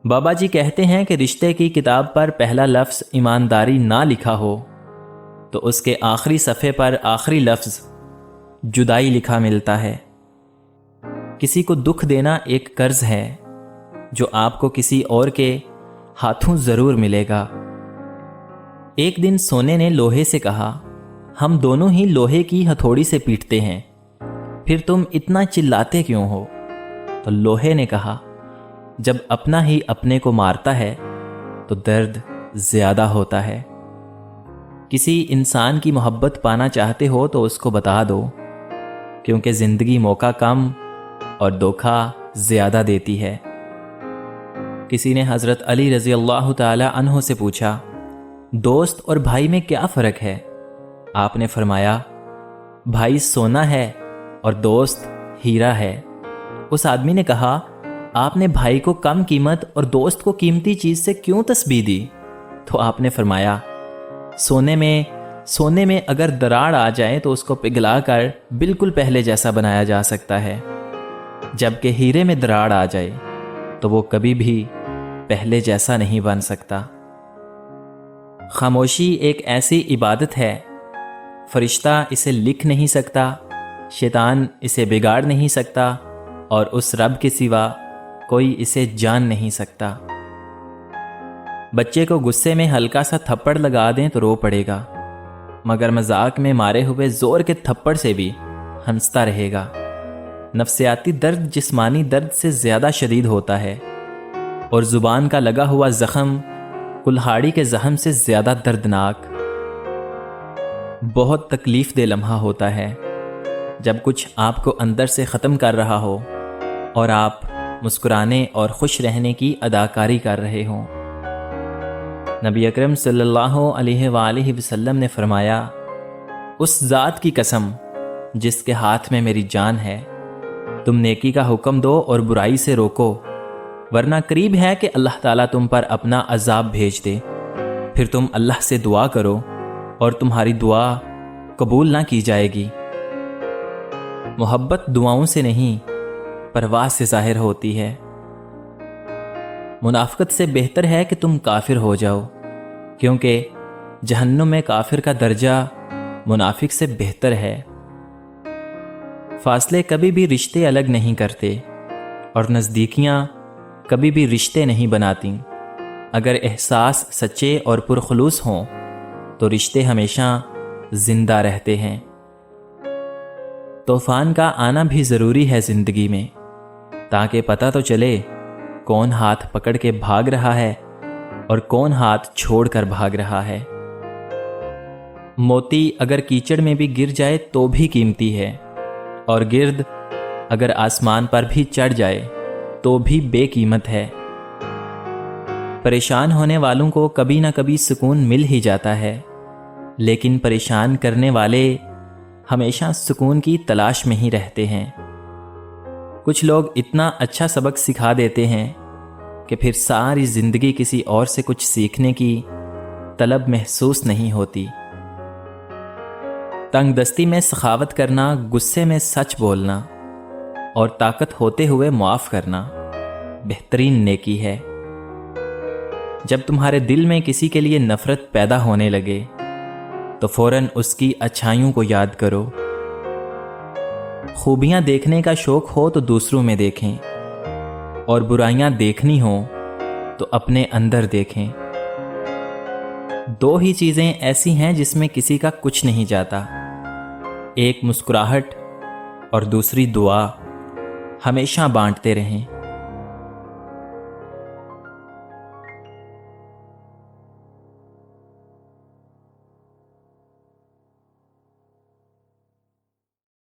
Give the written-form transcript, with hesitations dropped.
بابا جی کہتے ہیں کہ رشتے کی کتاب پر پہلا لفظ ایمانداری نہ لکھا ہو تو اس کے آخری صفحے پر آخری لفظ جدائی لکھا ملتا ہے۔ کسی کو دکھ دینا ایک قرض ہے جو آپ کو کسی اور کے ہاتھوں ضرور ملے گا۔ ایک دن سونے نے لوہے سے کہا، ہم دونوں ہی لوہے کی ہتھوڑی سے پیٹتے ہیں، پھر تم اتنا چلاتے کیوں ہو؟ تو لوہے نے کہا، جب اپنا ہی اپنے کو مارتا ہے تو درد زیادہ ہوتا ہے۔ کسی انسان کی محبت پانا چاہتے ہو تو اس کو بتا دو، کیونکہ زندگی موقع کم اور دھوکہ زیادہ دیتی ہے۔ کسی نے حضرت علی رضی اللہ تعالی عنہ سے پوچھا، دوست اور بھائی میں کیا فرق ہے؟ آپ نے فرمایا، بھائی سونا ہے اور دوست ہیرا ہے۔ اس آدمی نے کہا، آپ نے بھائی کو کم قیمت اور دوست کو قیمتی چیز سے کیوں تسبیح دی؟ تو آپ نے فرمایا، سونے میں اگر دراڑ آ جائے تو اس کو پگھلا کر بالکل پہلے جیسا بنایا جا سکتا ہے، جبکہ ہیرے میں دراڑ آ جائے تو وہ کبھی بھی پہلے جیسا نہیں بن سکتا۔ خاموشی ایک ایسی عبادت ہے، فرشتہ اسے لکھ نہیں سکتا، شیطان اسے بگاڑ نہیں سکتا، اور اس رب کے سوا کوئی اسے جان نہیں سکتا۔ بچے کو غصے میں ہلکا سا تھپڑ لگا دیں تو رو پڑے گا، مگر مذاق میں مارے ہوئے زور کے تھپڑ سے بھی ہنستا رہے گا۔ نفسیاتی درد جسمانی درد سے زیادہ شدید ہوتا ہے، اور زبان کا لگا ہوا زخم کلہاڑی کے زخم سے زیادہ دردناک۔ بہت تکلیف دہ لمحہ ہوتا ہے جب کچھ آپ کو اندر سے ختم کر رہا ہو اور آپ مسکرانے اور خوش رہنے کی اداکاری کر رہے ہوں۔ نبی اکرم صلی اللہ علیہ وآلہ وسلم نے فرمایا، اس ذات کی قسم جس کے ہاتھ میں میری جان ہے، تم نیکی کا حکم دو اور برائی سے روکو، ورنہ قریب ہے کہ اللہ تعالیٰ تم پر اپنا عذاب بھیج دے، پھر تم اللہ سے دعا کرو اور تمہاری دعا قبول نہ کی جائے گی۔ محبت دعاؤں سے نہیں، پرواز سے ظاہر ہوتی ہے۔ منافقت سے بہتر ہے کہ تم کافر ہو جاؤ، کیونکہ جہنم میں کافر کا درجہ منافق سے بہتر ہے۔ فاصلے کبھی بھی رشتے الگ نہیں کرتے، اور نزدیکیاں کبھی بھی رشتے نہیں بناتی۔ اگر احساس سچے اور پرخلوص ہوں تو رشتے ہمیشہ زندہ رہتے ہیں۔ طوفان کا آنا بھی ضروری ہے زندگی میں، تاکہ پتہ تو چلے کون ہاتھ پکڑ کے بھاگ رہا ہے اور کون ہاتھ چھوڑ کر بھاگ رہا ہے۔ موتی اگر کیچڑ میں بھی گر جائے تو بھی قیمتی ہے، اور گرد اگر آسمان پر بھی چڑھ جائے تو بھی بے قیمت ہے۔ پریشان ہونے والوں کو کبھی نہ کبھی سکون مل ہی جاتا ہے، لیکن پریشان کرنے والے ہمیشہ سکون کی تلاش میں ہی رہتے ہیں۔ کچھ لوگ اتنا اچھا سبق سکھا دیتے ہیں کہ پھر ساری زندگی کسی اور سے کچھ سیکھنے کی طلب محسوس نہیں ہوتی۔ تنگ دستی میں سخاوت کرنا، غصے میں سچ بولنا، اور طاقت ہوتے ہوئے معاف کرنا بہترین نیکی ہے۔ جب تمہارے دل میں کسی کے لیے نفرت پیدا ہونے لگے تو فوراً اس کی اچھائیوں کو یاد کرو۔ خوبیاں دیکھنے کا شوق ہو تو دوسروں میں دیکھیں، اور برائیاں دیکھنی ہوں تو اپنے اندر دیکھیں۔ دو ہی چیزیں ایسی ہیں جس میں کسی کا کچھ نہیں جاتا، ایک مسکراہٹ اور دوسری دعا۔ ہمیشہ بانٹتے رہیں۔